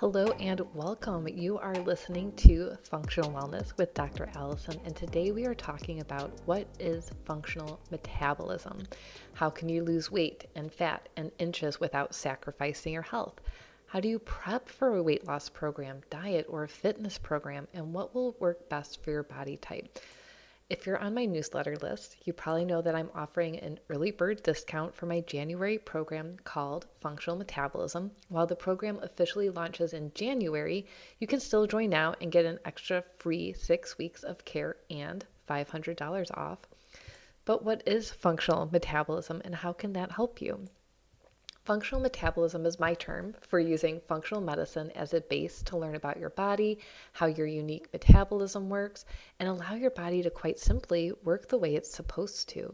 Hello and welcome. You are listening to Functional Wellness with Dr. Alison, and today we are talking about what is functional metabolism. How can you lose weight and fat and inches without sacrificing your health? How do you prep for a weight loss program, diet, or a fitness program, and what will work best for your body type? If you're on my newsletter list, you probably know that I'm offering an early bird discount for my January program called Functional Metabolism. While the program officially launches in January, you can still join now and get an extra free 6 weeks of care and $500 off. But what is functional metabolism and how can that help you? Functional metabolism is my term for using functional medicine as a base to learn about your body, how your unique metabolism works, and allow your body to quite simply work the way it's supposed to.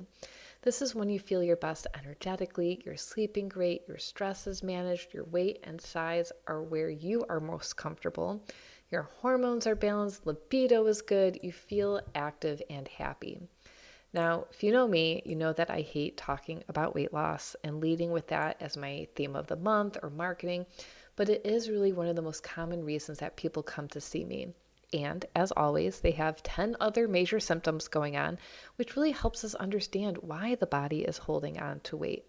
This is when you feel your best energetically, you're sleeping great, your stress is managed, your weight and size are where you are most comfortable, your hormones are balanced, libido is good, you feel active and happy. Now, if you know me, you know that I hate talking about weight loss and leading with that as my theme of the month or marketing, but it is really one of the most common reasons that people come to see me. And as always, they have 10 other major symptoms going on, which really helps us understand why the body is holding on to weight.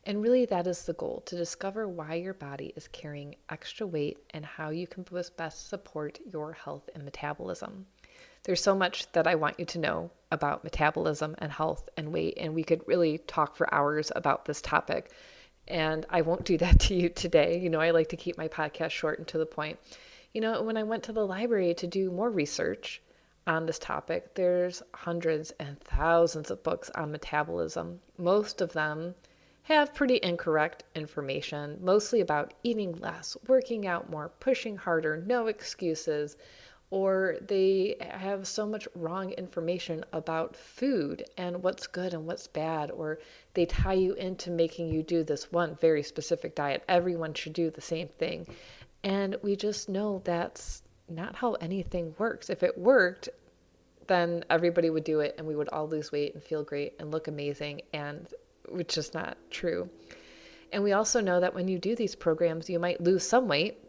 And really, that is the goal, to discover why your body is carrying extra weight and how you can best support your health and metabolism. There's so much that I want you to know about metabolism and health and weight, and we could really talk for hours about this topic. And I won't do that to you today. I like to keep my podcast short and to the point. When I went to the library to do more research on this topic, there's hundreds and thousands of books on metabolism. Most of them have pretty incorrect information, mostly about eating less, working out more, pushing harder, no excuses, or they have so much wrong information about food and what's good and what's bad, or they tie you into making you do this one very specific diet. Everyone should do the same thing. And we just know that's not how anything works. If it worked, then everybody would do it and we would all lose weight and feel great and look amazing, and which is not true. And we also know that when you do these programs, you might lose some weight.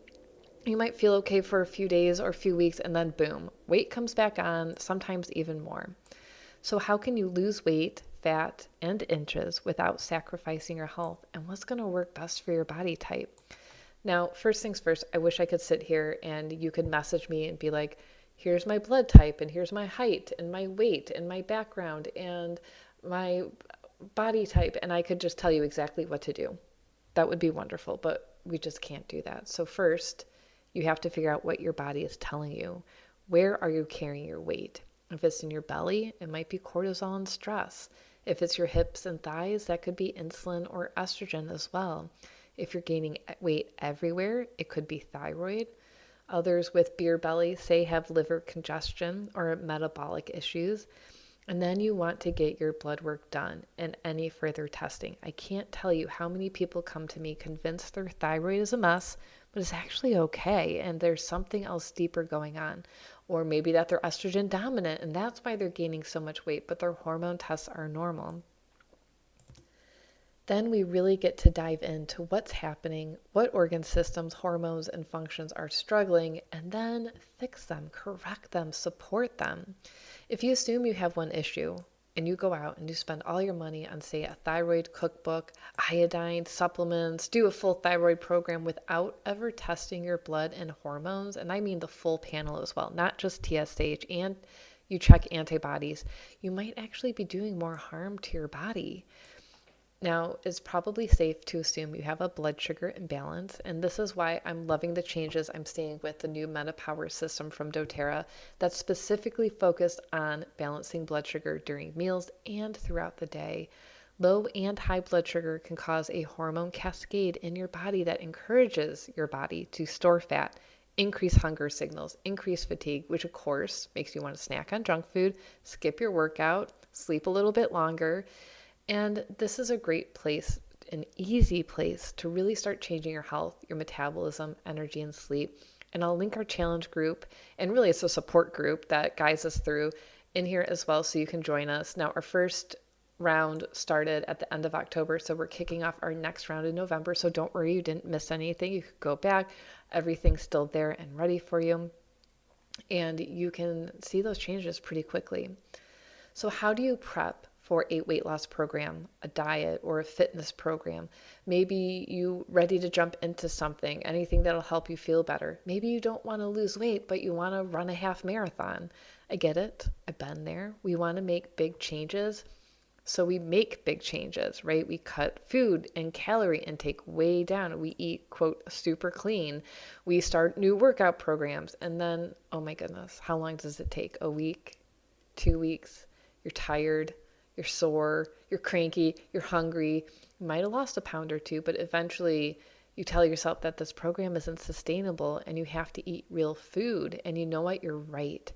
You might feel okay for a few days or a few weeks, and then boom, weight comes back on, sometimes even more. So how can you lose weight, fat, and inches without sacrificing your health? And what's going to work best for your body type? Now, first things first, I wish I could sit here and you could message me and be like, here's my blood type, and here's my height, and my weight, and my background, and my body type, and I could just tell you exactly what to do. That would be wonderful, but we just can't do that. So first, you have to figure out what your body is telling you. Where are you carrying your weight? If it's in your belly, it might be cortisol and stress. If it's your hips and thighs, that could be insulin or estrogen as well. If you're gaining weight everywhere, it could be thyroid. Others with beer belly, say, have liver congestion or metabolic issues. And then you want to get your blood work done and any further testing. I can't tell you how many people come to me convinced their thyroid is a mess, but it's actually okay, and there's something else deeper going on. Or maybe that they're estrogen dominant, and that's why they're gaining so much weight, but their hormone tests are normal. Then we really get to dive into what's happening, what organ systems, hormones, and functions are struggling, and then fix them, correct them, support them. If you assume you have one issue and you go out and you spend all your money on, say, a thyroid cookbook, iodine, supplements, do a full thyroid program without ever testing your blood and hormones, and I mean the full panel as well, not just TSH, and you check antibodies, you might actually be doing more harm to your body. Now, it's probably safe to assume you have a blood sugar imbalance, and this is why I'm loving the changes I'm seeing with the new MetaPower system from doTERRA that's specifically focused on balancing blood sugar during meals and throughout the day. Low and high blood sugar can cause a hormone cascade in your body that encourages your body to store fat, increase hunger signals, increase fatigue, which of course makes you want to snack on junk food, skip your workout, sleep a little bit longer. And this is a great place, an easy place to really start changing your health, your metabolism, energy, and sleep. And I'll link our challenge group, and really it's a support group that guides us through in here as well, so you can join us. Now, our first round started at the end of October, so we're kicking off our next round in November. So don't worry, you didn't miss anything. You could go back. everything's still there and ready for you. And you can see those changes pretty quickly. So how do you prep for a weight loss program, a diet, or a fitness program? Maybe you ready to jump into something, anything that'll help you feel better. Maybe you don't want to lose weight, but you want to run a half marathon. I get it. I've been there. We want to make big changes. So we make big changes, right? We cut food and calorie intake way down. We eat, quote, super clean. We start new workout programs. And then, oh my goodness, how long does it take? A week? 2 weeks? You're tired, you're sore, you're cranky, you're hungry. You might have lost a pound or two, but eventually you tell yourself that this program isn't sustainable and you have to eat real food. And you know what? You're right.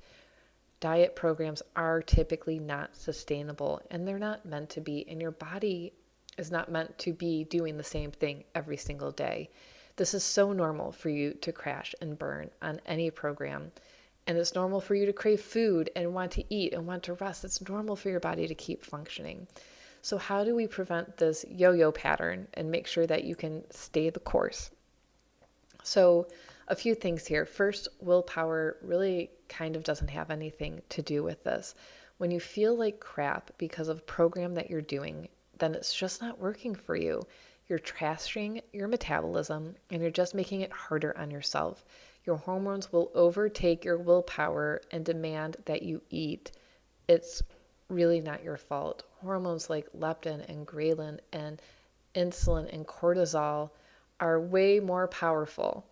Diet programs are typically not sustainable, and they're not meant to be, and your body is not meant to be doing the same thing every single day. This is so normal for you to crash and burn on any program, and it's normal for you to crave food and want to eat and want to rest. It's normal for your body to keep functioning. So how do we prevent this yo-yo pattern and make sure that you can stay the course? So a few things here. First, willpower really kind of doesn't have anything to do with this. When you feel like crap because of a program that you're doing, then it's just not working for you. You're trashing your metabolism and you're just making it harder on yourself. Your hormones will overtake your willpower and demand that you eat. It's really not your fault. Hormones like leptin and ghrelin and insulin and cortisol are way more powerful.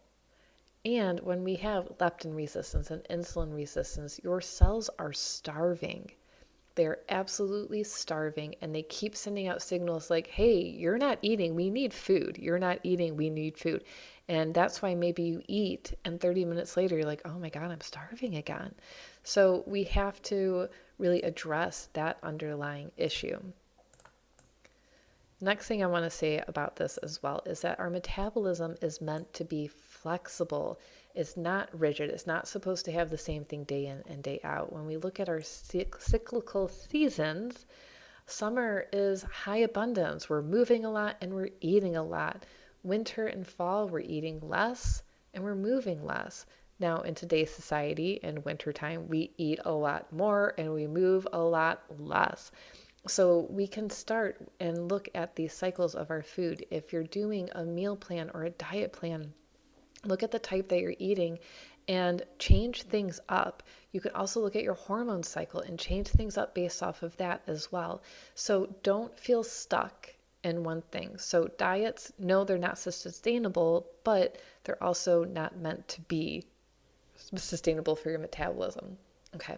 And when we have leptin resistance and insulin resistance, your cells are starving. They're absolutely starving, and they keep sending out signals like, hey, you're not eating, we need food. You're not eating, we need food. And that's why maybe you eat, and 30 minutes later, you're like, oh my God, I'm starving again. So we have to really address that underlying issue. Next thing I want to say about this as well is that our metabolism is meant to be flexible. It's not rigid. It's not supposed to have the same thing day in and day out. When we look at our cyclical seasons, summer is high abundance. We're moving a lot and we're eating a lot. Winter and fall, we're eating less and we're moving less. Now, in today's society, in wintertime, we eat a lot more and we move a lot less. So we can start and look at these cycles of our food. If you're doing a meal plan or a diet plan, look at the type that you're eating and change things up. You can also look at your hormone cycle and change things up based off of that as well. So don't feel stuck in one thing. So diets, no, they're not sustainable, but they're also not meant to be sustainable for your metabolism. Okay.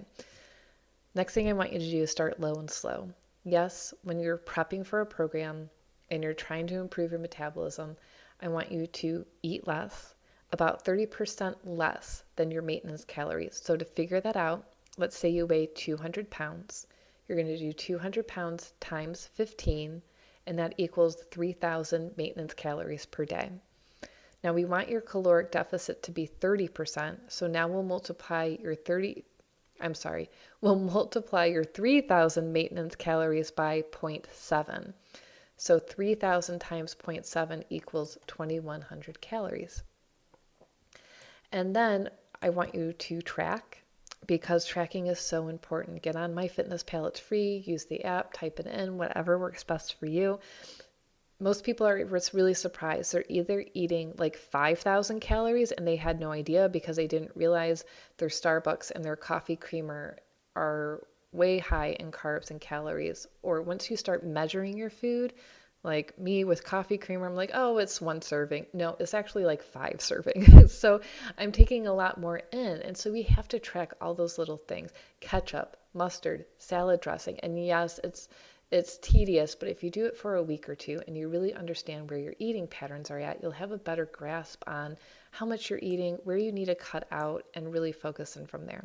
Next thing I want you to do is start low and slow. Yes, when you're prepping for a program and you're trying to improve your metabolism, I want you to eat less, about 30% less than your maintenance calories. So to figure that out, let's say you weigh 200 pounds. You're going to do 200 pounds times 15, and that equals 3,000 maintenance calories per day. Now we want your caloric deficit to be 30%. So now we'll multiply your 3,000 maintenance calories by 0.7. So 3,000 times 0.7 equals 2,100 calories. And then I want you to track, because tracking is so important. Get on MyFitnessPal, it's free. Use the app, type it in, whatever works best for you. Most people are really surprised. They're either eating like 5,000 calories and they had no idea because they didn't realize their Starbucks and their coffee creamer are way high in carbs and calories. Or once you start measuring your food, like me with coffee creamer, I'm like, oh, it's 1 serving. No, it's actually like 5 servings. So I'm taking a lot more in. And so we have to track all those little things. Ketchup, mustard, salad dressing. And yes, it's tedious, but if you do it for a week or two and you really understand where your eating patterns are at, you'll have a better grasp on how much you're eating, where you need to cut out, and really focus in from there.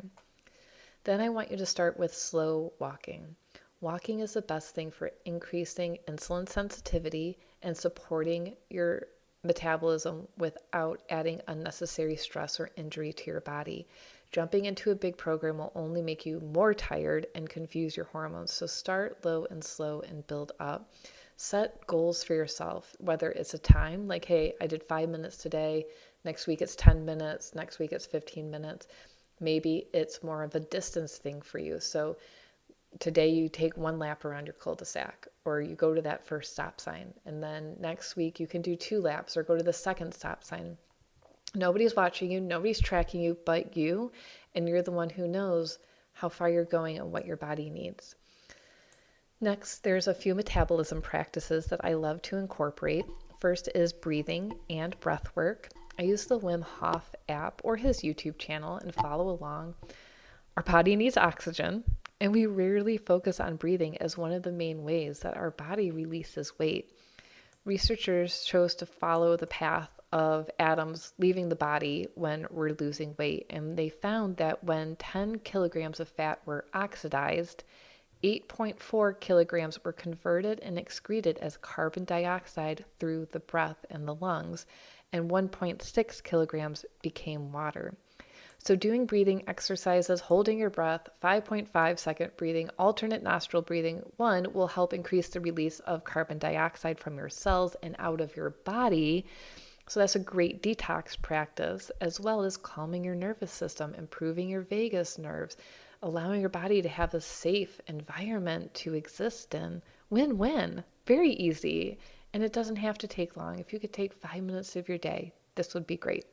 Then I want you to start with slow walking. Walking is the best thing for increasing insulin sensitivity and supporting your metabolism without adding unnecessary stress or injury to your body. Jumping into a big program will only make you more tired and confuse your hormones. So start low and slow and build up. Set goals for yourself, whether it's a time, like, hey, I did 5 minutes today. Next week it's 10 minutes. Next week it's 15 minutes. Maybe it's more of a distance thing for you. So today you take 1 lap around your cul-de-sac, or you go to that first stop sign. And then next week you can do 2 laps or go to the second stop sign. Nobody's watching you, nobody's tracking you but you, and you're the one who knows how far you're going and what your body needs. Next, there's a few metabolism practices that I love to incorporate. First is breathing and breath work. I use the Wim Hof app or his YouTube channel and follow along. Our body needs oxygen, and we rarely focus on breathing as one of the main ways that our body releases weight. Researchers chose to follow the path of atoms leaving the body when we're losing weight, and they found that when 10 kilograms of fat were oxidized, 8.4 kilograms were converted and excreted as carbon dioxide through the breath and the lungs, and 1.6 kilograms became water. So doing breathing exercises, holding your breath, 5.5-second breathing, alternate nostril breathing, one, will help increase the release of carbon dioxide from your cells and out of your body. So that's a great detox practice, as well as calming your nervous system, improving your vagus nerves, allowing your body to have a safe environment to exist in. Win-win. Very easy. And it doesn't have to take long. If you could take 5 minutes of your day, this would be great.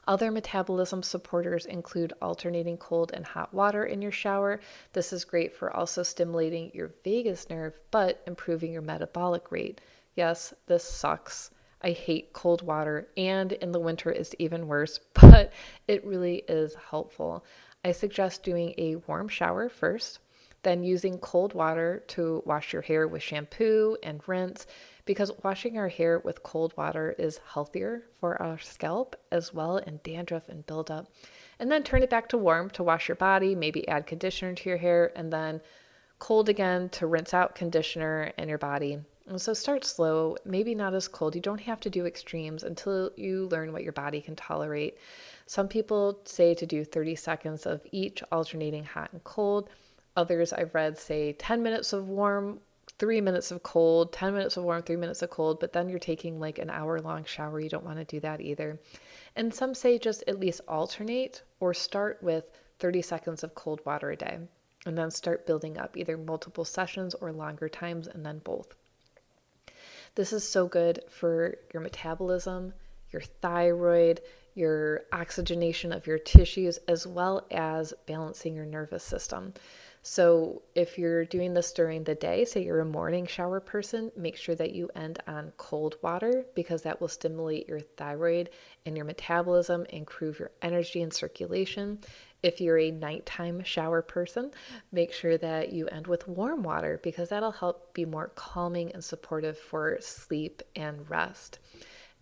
Other metabolism supporters include alternating cold and hot water in your shower. This is great for also stimulating your vagus nerve, but improving your metabolic rate. Yes, this sucks. I hate cold water, and in the winter it's even worse, but it really is helpful. I suggest doing a warm shower first, then using cold water to wash your hair with shampoo and rinse, because washing our hair with cold water is healthier for our scalp as well, and dandruff and buildup. And then turn it back to warm to wash your body, maybe add conditioner to your hair, and then cold again to rinse out conditioner in your body. And so start slow, maybe not as cold. You don't have to do extremes until you learn what your body can tolerate. Some people say to do 30 seconds of each, alternating hot and cold. Others I've read say 10 minutes of warm, 3 minutes of cold, 10 minutes of warm, 3 minutes of cold, but then you're taking like an hour-long shower. You don't want to do that either. And some say just at least alternate or start with 30 seconds of cold water a day, and then start building up either multiple sessions or longer times, and then both. This is so good for your metabolism, your thyroid, your oxygenation of your tissues, as well as balancing your nervous system. So if you're doing this during the day, say you're a morning shower person, make sure that you end on cold water, because that will stimulate your thyroid and your metabolism, improve your energy and circulation. If you're a nighttime shower person, make sure that you end with warm water, because that'll help be more calming and supportive for sleep and rest.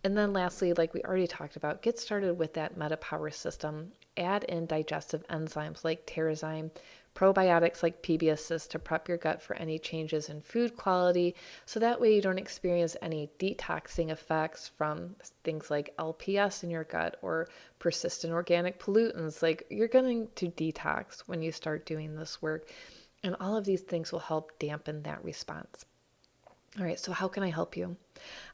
And then lastly, like we already talked about, get started with that MetaPower system. Add in digestive enzymes like Terrazyme, probiotics like PB-Assist to prep your gut for any changes in food quality, so that way you don't experience any detoxing effects from things like LPS in your gut or persistent organic pollutants. Like, you're going to detox when you start doing this work, and all of these things will help dampen that response. All right, so how can I help you?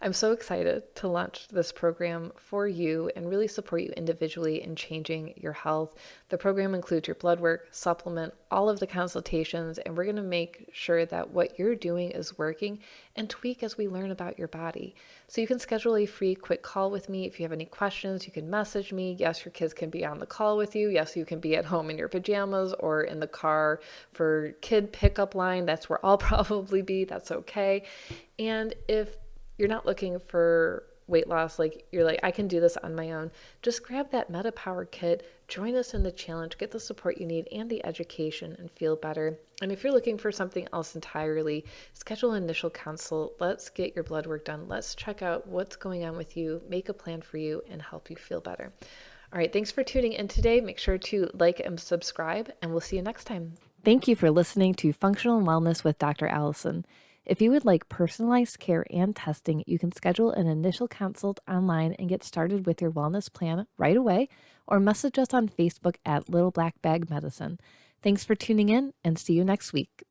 I'm so excited to launch this program for you and really support you individually in changing your health. The program includes your blood work, supplement, all of the consultations, and we're going to make sure that what you're doing is working and tweak as we learn about your body. So you can schedule a free quick call with me. If you have any questions, you can message me. Yes, your kids can be on the call with you. Yes, you can be at home in your pajamas or in the car for kid pickup line. That's where I'll probably be. That's okay. And if you're not looking for weight loss, like you're like, I can do this on my own, just grab that MetaPower kit, join us in the challenge, get the support you need and the education, and feel better. And if you're looking for something else entirely, schedule an initial consult. Let's get your blood work done. Let's check out what's going on with you, make a plan for you, and help you feel better. All right, thanks for tuning in today. Make sure to like and subscribe, and we'll see you next time. Thank you for listening to Functional Wellness with Dr. Alison. If you would like personalized care and testing, you can schedule an initial consult online and get started with your wellness plan right away, or message us on Facebook at Little Black Bag Medicine. Thanks for tuning in, and see you next week.